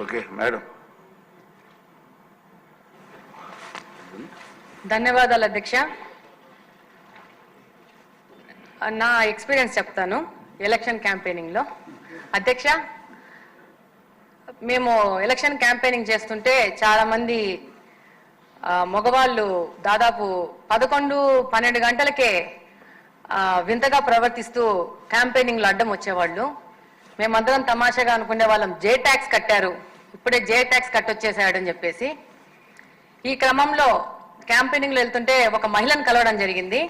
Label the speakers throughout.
Speaker 1: Okay madam.
Speaker 2: ధన్యవాదాలు అధ్యక్ష. నా ఎక్స్పీరియన్స్ చెప్తాను ఎలక్షన్ క్యాంపెయినింగ్లో. అధ్యక్ష, మేము ఎలక్షన్ క్యాంపెయినింగ్ చేస్తుంటే చాలామంది మగవాళ్ళు దాదాపు 11-12 గంటలకే వింతగా ప్రవర్తిస్తూ క్యాంపెయినింగ్లో అడ్డం వచ్చేవాళ్ళు. మేమందరం తమాషాగా అనుకునే వాళ్ళం, జే ట్యాక్స్ కట్టారు, ఇప్పుడే జే ట్యాక్స్ కట్టొచ్చేసాడని చెప్పేసి. ఈ క్రమంలో క్యాంపెయినింగ్లో వెళ్తుంటే ఒక మహిళను కలవడం జరిగింది.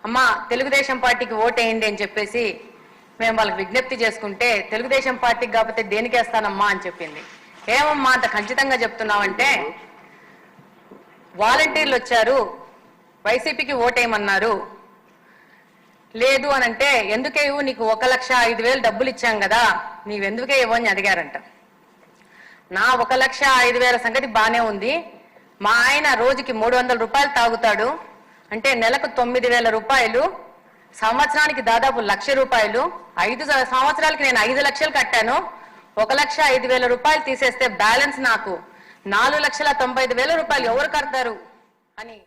Speaker 2: అమ్మా, తెలుగుదేశం పార్టీకి ఓటేయండి అని చెప్పేసి మేము వాళ్ళకి విజ్ఞప్తి చేసుకుంటే, తెలుగుదేశం పార్టీకి కాకపోతే దేనికి వేస్తానమ్మా అని చెప్పింది. ఏమమ్మా అంత ఖచ్చితంగా చెప్తున్నావంటే, వాలంటీర్లు వచ్చారు, వైసీపీకి ఓటేయమన్నారు, లేదు అని అంటే ఎందుకే ఇవ్వు, నీకు 1,05,000 డబ్బులు ఇచ్చాం కదా, నీవెందుకే ఇవ్వు అని అడిగారంట. నా 1,05,000 సంగతి బానే ఉంది, మా ఆయన రోజుకి 300 రూపాయలు తాగుతాడు, అంటే నెలకు 9,000 రూపాయలు, సంవత్సరానికి దాదాపు 1,00,000 రూపాయలు, 5 సంవత్సరాలకి నేను 5 లక్షలు కట్టాను, 1,05,000 రూపాయలు తీసేస్తే బ్యాలెన్స్ నాకు 4,95,000 రూపాయలు ఎవరు కడతారు అని